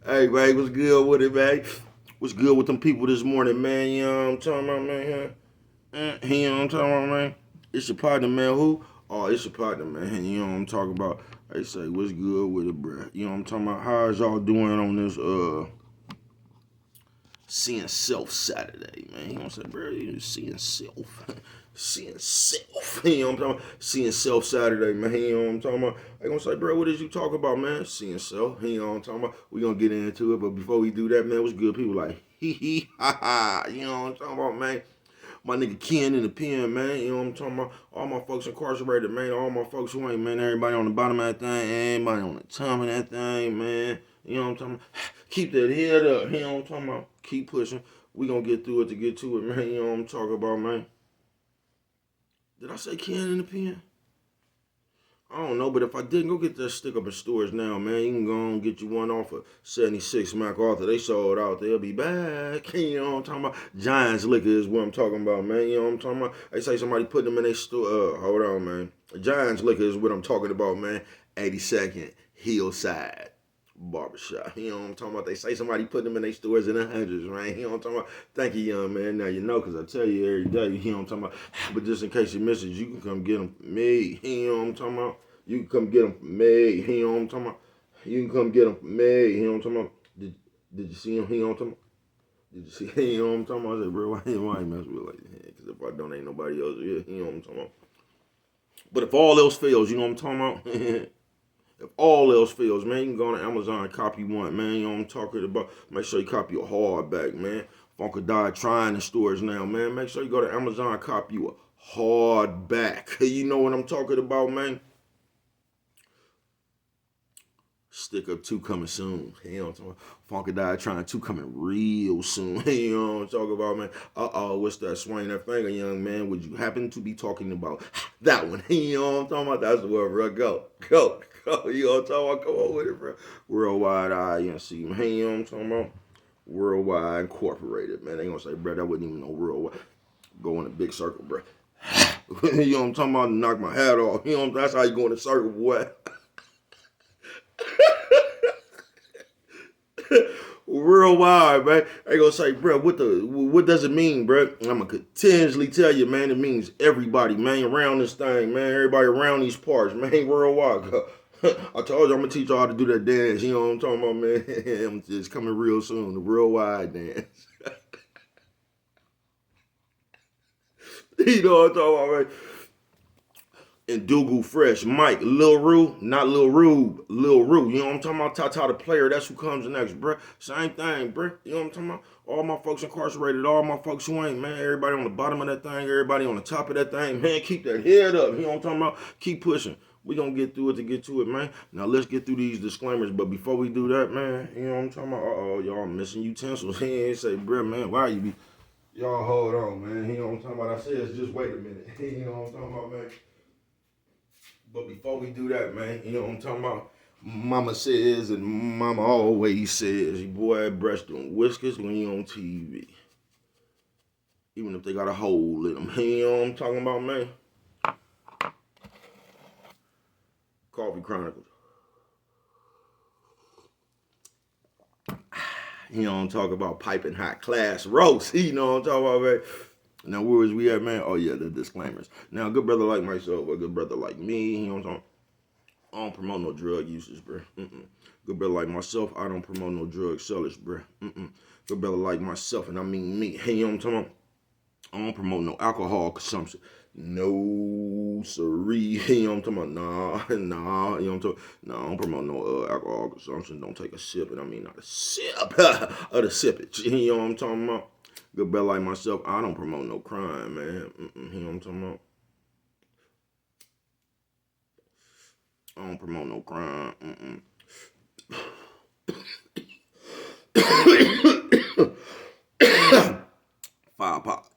Hey, man, what's good with it, man? What's good with them people this morning, man? You know what I'm talking about, man? You know what I'm talking about, man? It's your partner, man. Who? Oh, it's your partner, man. You know what I'm talking about? They say, what's good with it, bruh? You know what I'm talking about? How's y'all doing on this, seeing self Saturday, man? You know what I'm saying, bro? You seeing self. Seeing self. You know what I'm talking about? Seeing self Saturday, man. You know what I'm talking about? They gonna say, bro, what did you talk about, man? Seeing self. You know what I'm talking about? We gonna get into it, but before we do that, man, what's good? People like, hee hee, ha ha. You know what I'm talking about, man? My nigga Ken in the pen, man. You know what I'm talking about? All my folks incarcerated, man. All my folks who ain't, man. Everybody on the bottom of that thing. Everybody on the top of that thing, man. You know what I'm talking about? Keep that head up. You know what I'm talking about? Keep pushing. We gonna get through it to get to it, man. You know what I'm talking about, man. Did I say Ken in the pen? I don't know, but if I didn't, go get that stick up in stores now, man. You can go and get you one off of 76 MacArthur. They sold out. They'll be back. You know what I'm talking about? Giants Liquor is what I'm talking about, man. You know what I'm talking about? They say somebody put them in their store. Hold on, man. Giants Liquor is what I'm talking about, man. 82nd Hillside Barbershop. You know what I'm talking about? They say somebody put them in their stores in the hundreds, man. You know what I'm talking about? Thank you, young man. Now you know, because I tell you every day, you know what I'm talking about? But just in case you miss it, you can come get them from me. You know what I'm talking about? You can come get them from me. You know what I'm talking about? You can come get them from me. You know what I'm talking about? Did you see him? You know what I'm talking about? Did you see? You know what I'm talking about? I said, bro, why you mess with me like that? Because if I don't, ain't nobody else here. You know what I'm talking about? But if all else fails, you know what I'm talking about? If all else fails, man, you can go on Amazon and copy one, man. You know what I'm talking about? Make sure you copy a hardback, man. Funkadelic trying in stores now, man. Make sure you go to Amazon and copy you a hardback. You know what I'm talking about, man? Stick Up 2 coming soon. You know what I'm talking about? Funkadelic Trying 2 coming real soon. You know what I'm talking about, man? What's that? Swing that finger, young man. Would you happen to be talking about that one? You know what I'm talking about? That's the word, bro. Go. Go. Go. You know what I'm talking about? Come on with it, bro. Worldwide INC, man. You know what I'm talking about? Worldwide Incorporated, man. They gonna say, bro, that wasn't even no worldwide. Go in a big circle, bro. You know what I'm talking about? Knock my hat off. You know that's how you go in a circle, boy. Worldwide, man. They gonna say, bro, what does it mean, bro? I'm gonna continuously tell you, man. It means everybody, man, around this thing, man. Everybody around these parts, man. Worldwide. I told you I'm gonna teach y'all how to do that dance. You know what I'm talking about, man? It's coming real soon. The worldwide dance. You know what I'm talking about, man? And Dougal Fresh, Mike, Lil Rue, not Lil Rube, Lil Rue. You know what I'm talking about? Tata the player, that's who comes next, bruh. Same thing, bruh. You know what I'm talking about? All my folks incarcerated, all my folks who ain't, man. Everybody on the bottom of that thing, everybody on the top of that thing, man. Keep that head up. You know what I'm talking about? Keep pushing. We gonna get through it to get to it, man. Now let's get through these disclaimers. But before we do that, man, you know what I'm talking about? Y'all missing utensils. He ain't say, bruh, man, why you be? Y'all hold on, man. You know what I'm talking about? I said, just wait a minute. You know what I'm talking about, man? But before we do that, man, you know what I'm talking about? Mama says and mama always says, your boy breast and whiskers when you on TV. Even if they got a hole in them. You know what I'm talking about, man? Coffee Chronicles. You know what I'm talking about? Piping hot class roast. You know what I'm talking about, man? Now, where was we at, man? Oh, yeah, the disclaimers. Now, a good brother like myself, a good brother like me, you know what I'm talking about? I don't promote no drug users, bro. Good brother like myself, I don't promote no drug sellers, bro. Good brother like myself, and I mean me. Hey, you know what I'm talking about? I don't promote no alcohol consumption. No, siree. You know what I'm talking about? Nah. You know what I'm talking about? Nah, I don't promote no alcohol consumption. Don't take a sip, and I mean not a sip of the sippage. You know what I'm talking about? Good brother like myself, I don't promote no crime, man. You know what I'm talking about? I don't promote no crime. Five pop.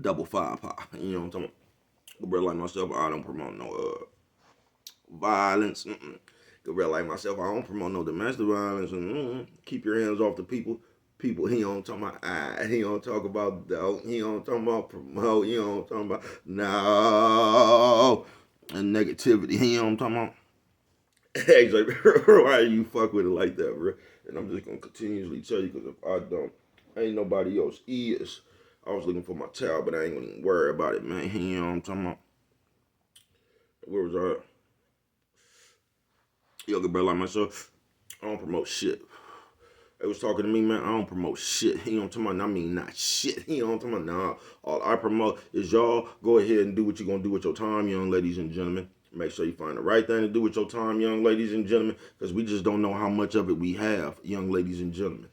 Double five pop. You know what I'm talking about? Good brother like myself, I don't promote no violence. Good brother like myself, I don't promote no domestic violence. Keep your hands off the people. People, he don't talk about he don't talk about doubt, he don't talk about promote, he don't talk about no and negativity, he don't talk about. He's like, bro, why you fuck with it like that, bro? And I'm just gonna continuously tell you because if I don't, ain't nobody else is. I was looking for my towel, but I ain't gonna even worry about it, man. You know what I'm talking about? Where was I? Yo, good brother like myself, I don't promote shit. They was talking to me, man. I don't promote shit. You know what I'm talking about? I mean, not shit. You know what I'm talking about? Nah. All I promote is y'all go ahead and do what you're gonna do with your time, young ladies and gentlemen. Make sure you find the right thing to do with your time, young ladies and gentlemen, because we just don't know how much of it we have, young ladies and gentlemen.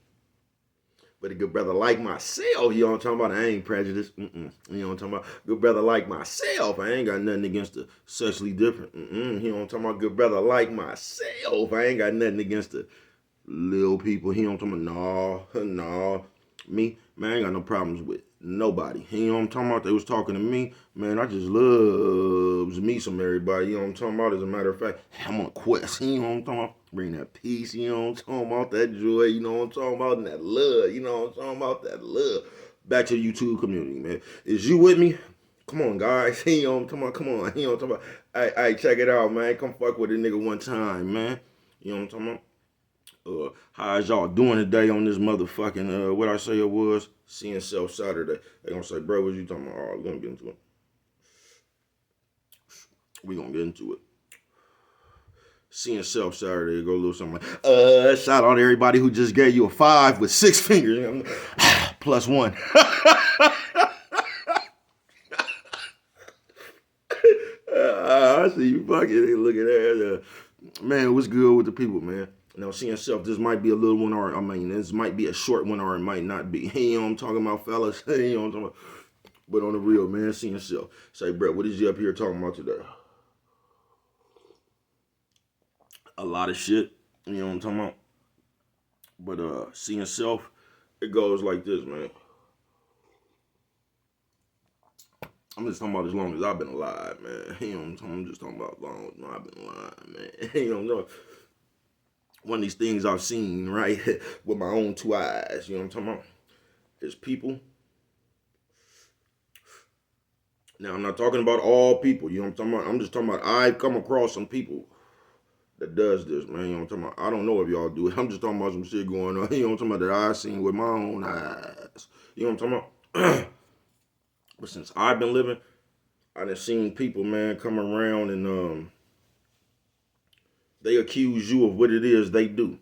But a good brother like myself, you know what I'm talking about? I ain't prejudiced. You know what I'm talking about? Good brother like myself, I ain't got nothing against the sexually different. You know what I'm talking about? Good brother like myself, I ain't got nothing against the little people. You know what I'm talking about? No. Me, man, I ain't got no problems with nobody. You know what I'm talking about? They was talking to me, man. I just loves me some everybody. You know what I'm talking about? As a matter of fact, I'm on a quest. You know what I'm talking about? Bring that peace. You know what I'm talking about? That joy. You know what I'm talking about? And that love. You know what I'm talking about? That love. Back to the YouTube community, man. Is you with me? Come on, guys. You know what I'm talking about? Come on. You know what I'm talking about? Hey, check it out, man. Come fuck with a nigga one time, man. You know what I'm talking about? How's y'all doing today on this motherfucking, what I say it was? Seeing Self Saturday. They gonna say, bro, what you talking about? Oh, we're gonna get into it. We gonna get into it. Seeing Self Saturday, go a little something like, shout out to everybody who just gave you a 5 with 6 fingers. Plus 1. I see you fucking look at that. Man, what's good with the people, man? Now, seeing self, this might be a little one, or I mean, this might be a short one, or it might not be. You know what I'm talking about, fellas? You know what I'm talking about? But on the real, man, seeing self. Say, Brett, what is you up here talking about today? A lot of shit. You know what I'm talking about? But seeing self, it goes like this, man. I'm just talking about as long as I've been alive, man. You know what I'm talking about? I'm just talking about as long as I've been alive, man. You know what I'm talking about? One of these things I've seen, right, with my own 2 eyes, you know what I'm talking about? Is people. Now, I'm not talking about all people, you know what I'm talking about? I'm just talking about I've come across some people that does this, man, you know what I'm talking about? I don't know if y'all do it. I'm just talking about some shit going on, you know what I'm talking about, that I've seen with my own eyes. You know what I'm talking about? But since I've been living, I done seen people, man, come around and they accuse you of what it is they do.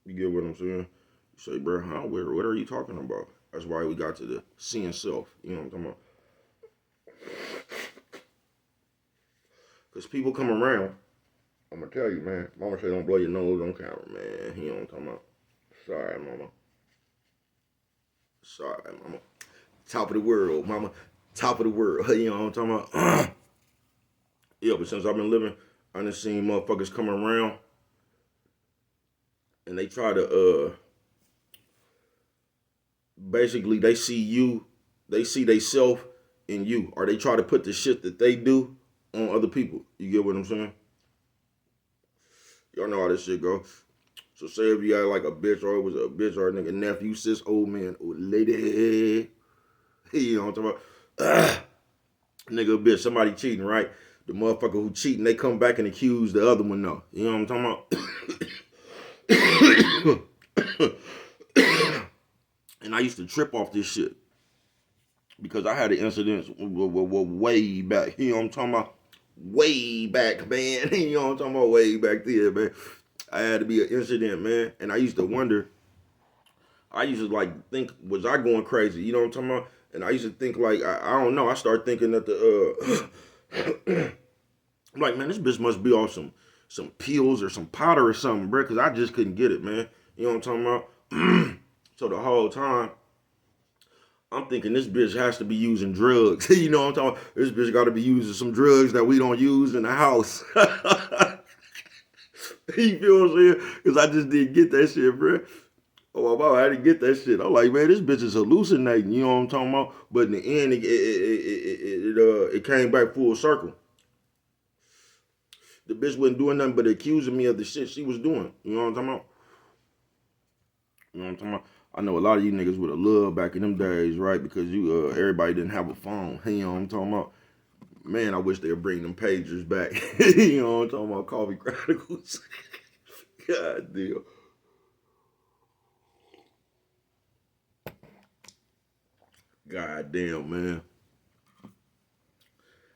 You get what I'm saying? You say, bro, what are you talking about? That's why we got to the seeing self. You know what I'm talking about? Because people come around, I'm going to tell you, man. Mama say don't blow your nose on camera, man. You know what I'm talking about? Sorry, mama. Sorry, mama. Top of the world, mama. Top of the world. You know what I'm talking about? Yeah, but since I've been living, I done seen motherfuckers come around and they try to, basically, they see you, they see they self in you, or they try to put the shit that they do on other people. You get what I'm saying? Y'all know how this shit go. So say if you got like a bitch, or it was a bitch or a nigga nephew, sis, old man, old lady. You know what I'm talking about? Nigga, bitch, somebody cheating, right? The motherfucker who cheating, they come back and accuse the other one, though. You know what I'm talking about? And I used to trip off this shit because I had an incident way back. You know what I'm talking about? Way back, man. You know what I'm talking about? Way back there, man. I had to be an incident, man. And I used to wonder, I used to like think, was I going crazy? You know what I'm talking about? And I used to think like, I don't know. I started thinking that I'm like, man, this bitch must be off some pills or some powder or something, bro. Cause I just couldn't get it, man. You know what I'm talking about? So the whole time, I'm thinking this bitch has to be using drugs. You know what I'm talking about? This bitch got to be using some drugs that we don't use in the house. You feel what I'm saying? Because I just didn't get that shit, bro. Oh, my mama, I didn't get that shit. I'm like, man, this bitch is hallucinating. You know what I'm talking about? But in the end, it came back full circle. The bitch wasn't doing nothing but accusing me of the shit she was doing. You know what I'm talking about? You know what I'm talking about? I know a lot of you niggas would have loved back in them days, right? Because you everybody didn't have a phone. You know what I'm talking about? Man, I wish they'd bring them pagers back. You know what I'm talking about? Coffee Chronicles. God damn. God damn, man.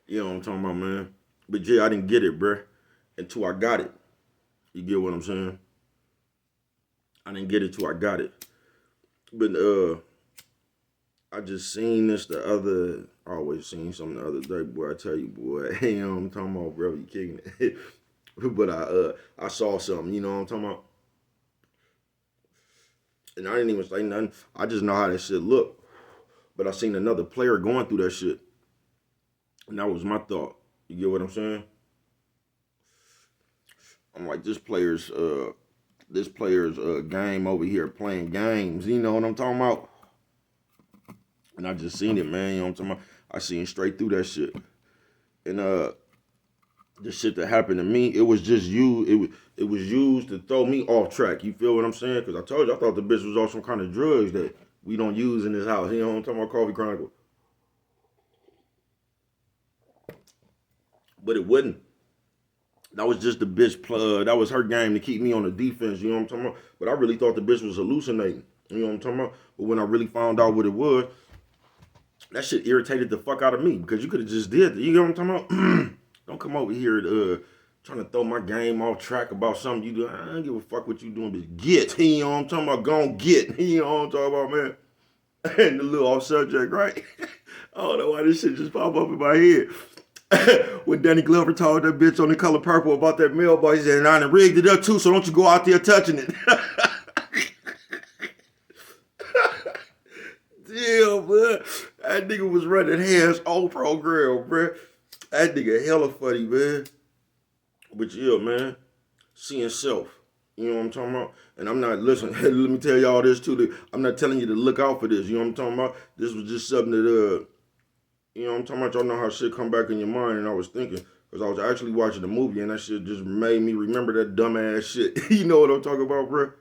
You know what I'm talking about, man? But yeah, I didn't get it, bruh, until I got it. You get what I'm saying? I didn't get it till I got it. But I just seen this I always seen something the other day, boy. I tell you, boy, you know what I'm talking about, bro, you kicking it. But I saw something, you know what I'm talking about? And I didn't even say nothing. I just know how that shit look. But I seen another player going through that shit. And that was my thought. You get what I'm saying? I'm like, this player's game over here playing games. You know what I'm talking about? And I just seen it, man. You know what I'm talking about? I seen straight through that shit. And the shit that happened to me, it was just you. It was used to throw me off track. You feel what I'm saying? Because I told you, I thought the bitch was on some kind of drugs that we don't use in this house. You know what I'm talking about? Coffee Chronicle. But it wasn't. That was just the bitch plug. That was her game to keep me on the defense. You know what I'm talking about? But I really thought the bitch was hallucinating. You know what I'm talking about? But when I really found out what it was, that shit irritated the fuck out of me because you could have just did it. You know what I'm talking about? Don't come over here trying to throw my game off track about something you do. I don't give a fuck what you doing, but get. You know what I'm talking about? Go on, get. You know what I'm talking about, man? And the little off subject, right? I don't know why this shit just popped up in my head. When Danny Glover told that bitch on The Color Purple about that mailboy, he said, "I done rigged it up too, so don't you go out there touching it." Damn, man. That nigga was running hands on program, bruh. That nigga hella funny, man. But yeah, man. Seeing self. You know what I'm talking about? And I'm not, listen, let me tell y'all this too. I'm not telling you to look out for this. You know what I'm talking about? This was just something that, you know what I'm talking about? Y'all know how shit come back in your mind. And I was thinking, because I was actually watching the movie and that shit just made me remember that dumbass shit. You know what I'm talking about, bruh?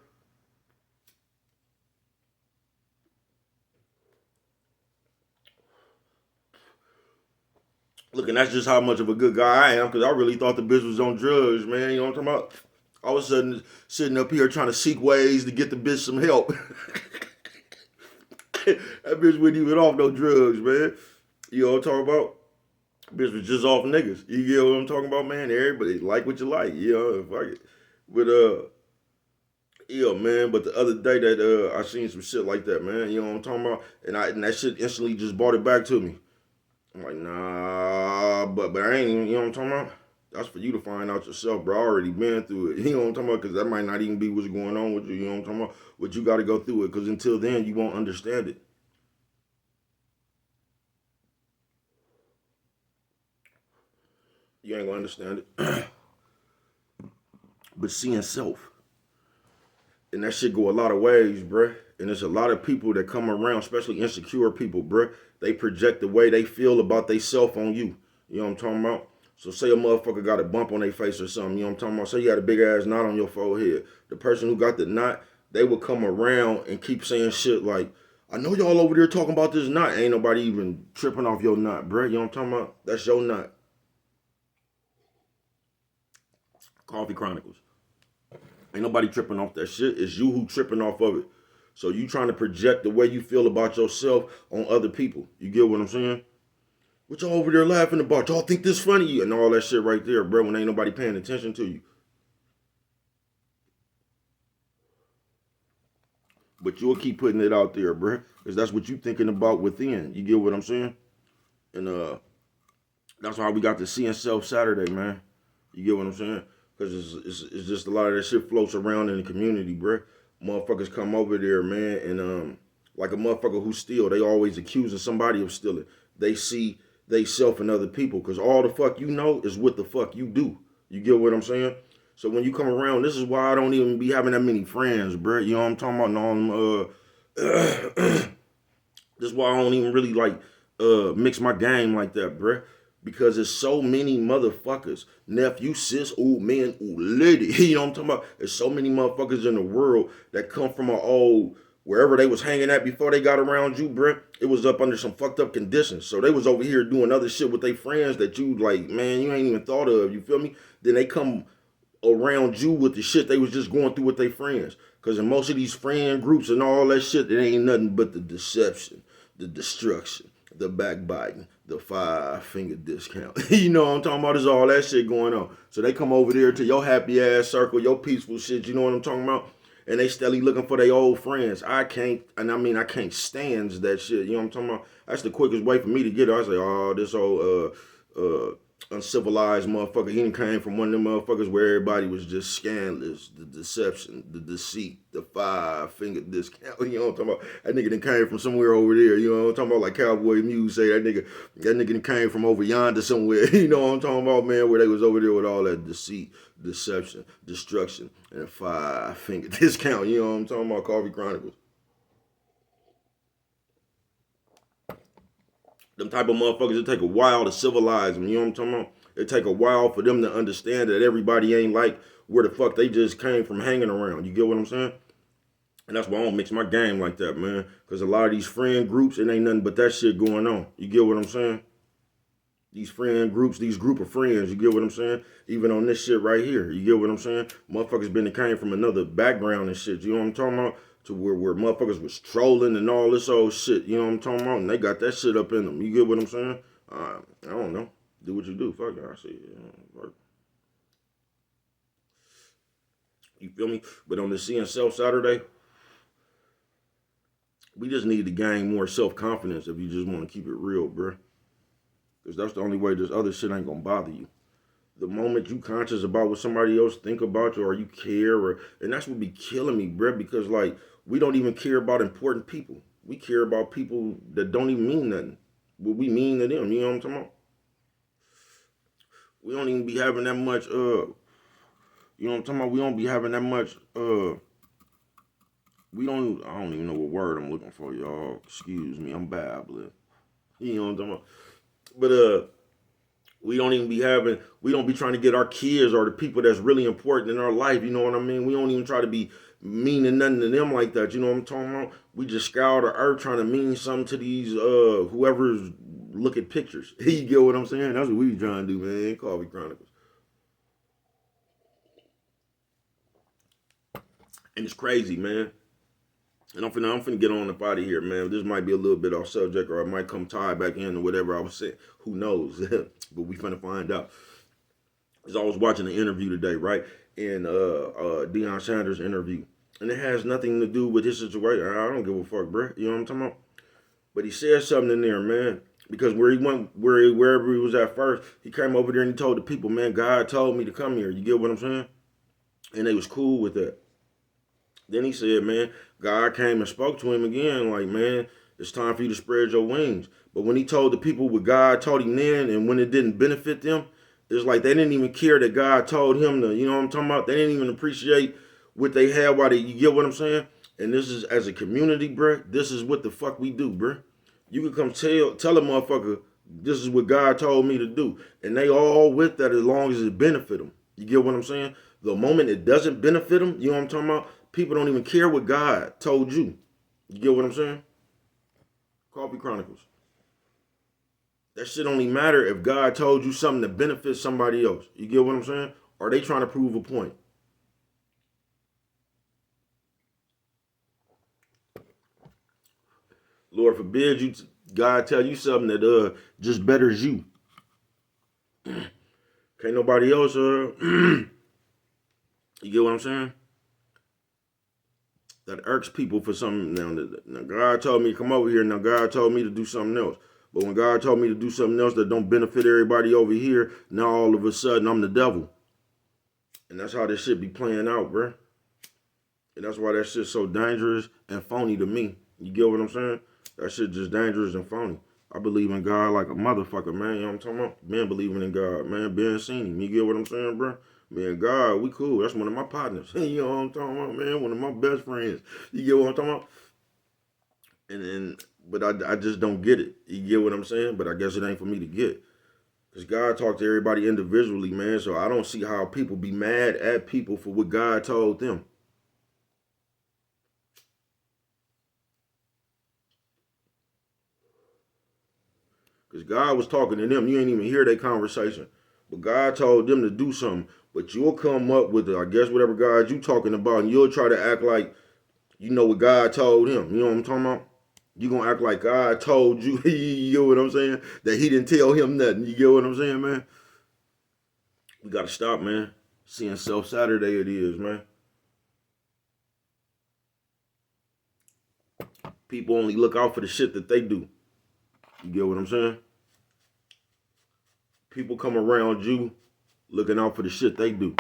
Look, and that's just how much of a good guy I am, because I really thought the bitch was on drugs, man. You know what I'm talking about? All of a sudden, sitting up here trying to seek ways to get the bitch some help. That bitch wasn't even off no drugs, man. You know what I'm talking about? Bitch was just off niggas. You get what I'm talking about, man? Everybody like what you like, you know, fuck it. But yeah, man. But the other day that I seen some shit like that, man. You know what I'm talking about? And that shit instantly just brought it back to me. I'm like, nah, but I ain't even, you know what I'm talking about? That's for you to find out yourself, bro. I already been through it. You know what I'm talking about? Because that might not even be what's going on with you. You know what I'm talking about? But you got to go through it, because until then, you won't understand it. You ain't going to understand it. But seeing self. And that shit go a lot of ways, bruh. And there's a lot of people that come around, especially insecure people, bruh. They project the way they feel about they self on you. You know what I'm talking about? So say a motherfucker got a bump on their face or something, you know what I'm talking about? Say you got a big ass knot on your forehead. The person who got the knot, they will come around and keep saying shit like, "I know y'all over there talking about this knot." Ain't nobody even tripping off your knot, bruh. You know what I'm talking about? That's your knot. Coffee Chronicles. Ain't nobody tripping off that shit. It's you who tripping off of it. So you trying to project the way you feel about yourself on other people. You get what I'm saying? What y'all over there laughing about? Y'all think this funny? And all that shit right there, bro, when ain't nobody paying attention to you. But you'll keep putting it out there, bro, because that's what you thinking about within. You get what I'm saying? And that's why we got the Seeing Self Saturday, man. You get what I'm saying? Because it's just a lot of that shit floats around in the community, bro. Motherfuckers come over there, man, and like a motherfucker who steal, they always accusing somebody of stealing. They see they self and other people, because all the fuck you know is what the fuck you do. You get what I'm saying? So when you come around, this is why I don't even be having that many friends, bro. You know what I'm talking about? No, this is why I don't even really like mix my game like that, bruh. Because there's so many motherfuckers. Nephew, sis, old man, old lady. You know what I'm talking about? There's so many motherfuckers in the world that come from an old wherever they was hanging at before they got around you, bruh, it was up under some fucked up conditions. So they was over here doing other shit with their friends that you like, man, you ain't even thought of. You feel me? Then they come around you with the shit they was just going through with their friends. Because in most of these friend groups and all that shit, it ain't nothing but the deception, the destruction, the backbiting, the 5-finger discount. You know what I'm talking about? There's all that shit going on. So they come over there to your happy ass circle, your peaceful shit, you know what I'm talking about? And they steadily looking for their old friends. I can't stand that shit. You know what I'm talking about? That's the quickest way for me to get it. I say, oh, this old uncivilized motherfucker. He came from one of them motherfuckers where everybody was just scandalous, the deception, the deceit, the 5-finger discount. You know what I'm talking about? That nigga done came from somewhere over there. You know what I'm talking about? Like Cowboy Muse say, that nigga done came from over yonder somewhere. You know what I'm talking about, man? Where they was over there with all that deceit, deception, destruction, and a 5-finger discount. You know what I'm talking about? Coffee Chronicles. Them type of motherfuckers, it take a while to civilize them. You know what I'm talking about? It take a while for them to understand that everybody ain't like where the fuck they just came from hanging around. You get what I'm saying? And that's why I don't mix my game like that, man. Because a lot of these friend groups, it ain't nothing but that shit going on. You get what I'm saying? These friend groups, these group of friends, you get what I'm saying? Even on this shit right here, you get what I'm saying? Motherfuckers came from another background and shit. You know what I'm talking about? To where motherfuckers was trolling and all this old shit. You know what I'm talking about? And they got that shit up in them. You get what I'm saying? I don't know. Do what you do. Fuck it. I see it. You feel me? But on the Seeing Self Saturday, we just need to gain more self-confidence if you just want to keep it real, bro. Because that's the only way this other shit ain't going to bother you. The moment you conscious about what somebody else think about you or you care, and that's what be killing me, bro, because like we don't even care about important people. We care about people that don't even mean nothing. What we mean to them, you know what I'm talking about? We don't even be having that much, you know what I'm talking about? We don't be having that much, I don't even know what word I'm looking for, y'all. Excuse me, I'm babbling. You know what I'm talking about? But, we don't be trying to get our kids or the people that's really important in our life, you know what I mean? We don't even try to be mean and nothing to them like that, you know what I'm talking about? We just scour the earth trying to mean something to these, whoever's look at pictures. You get what I'm saying? That's what we trying to do, man. Coffee Chronicles. And it's crazy, man. And I'm finna get on up out of here, man. This might be a little bit off subject, or I might come tie back in or whatever I was saying. Who knows? But we finna find out. As I was watching the interview today, right? And Deion Sanders interview. And it has nothing to do with his situation. I don't give a fuck, bro. You know what I'm talking about? But he said something in there, man. Because where he went, wherever he was at first, he came over there and he told the people, man, God told me to come here. You get what I'm saying? And they was cool with that. Then he said, man, God came and spoke to him again, like, man, it's time for you to spread your wings. But when he told the people what God told him then, and when it didn't benefit them, it's like they didn't even care that God told him to, you know what I'm talking about? They didn't even appreciate what they had while you get what I'm saying? And this is, as a community, bruh, this is what the fuck we do, bruh. You can come tell a motherfucker, this is what God told me to do. And they all with that as long as it benefit them. You get what I'm saying? The moment it doesn't benefit them, you know what I'm talking about? People don't even care what God told you. You get what I'm saying? Coffee Chronicles. That shit only matter if God told you something that benefits somebody else. You get what I'm saying? Or are they trying to prove a point? Lord forbid God tell you something that just betters you. Can't nobody else you get what I'm saying? That irks people for something. Now God told me to come over here. Now God told me to do something else. But when God told me to do something else that don't benefit everybody over here, now all of a sudden I'm the devil. And that's how this shit be playing out, bruh. And that's why that shit's so dangerous and phony to me. You get what I'm saying? That shit just dangerous and phony. I believe in God like a motherfucker, man. You know what I'm talking about? Man believing in God, man. Being seen him. You get what I'm saying, bro? Me and God, we cool. That's one of my partners. You know what I'm talking about, man? One of my best friends. You get what I'm talking about? But I just don't get it. You get what I'm saying? But I guess it ain't for me to get. Because God talked to everybody individually, man. So I don't see how people be mad at people for what God told them. God was talking to them. You ain't even hear their conversation. But God told them to do something. But you'll come up with, I guess, whatever God you talking about, and you'll try to act like you know what God told him. You know what I'm talking about? You gonna act like God told you, you get what I'm saying? That he didn't tell him nothing. You get what I'm saying, man? We gotta stop, man. Seeing Self Saturday it is, man. People only look out for the shit that they do. You get what I'm saying? People come around you looking out for the shit they do.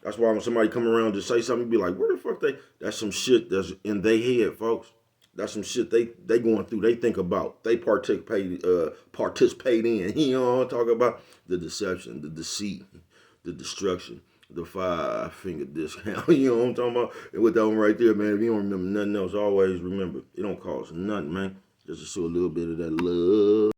That's why when somebody come around to say something, you be like, where the fuck they? That's some shit that's in their head, folks. That's some shit they going through. They think about. They participate in. You know what I'm talking about? The deception, the deceit, the destruction, the 5-finger discount. You know what I'm talking about? And with that one right there, man, if you don't remember nothing else, always remember, it don't cost nothing, man. Just to show a little bit of that love.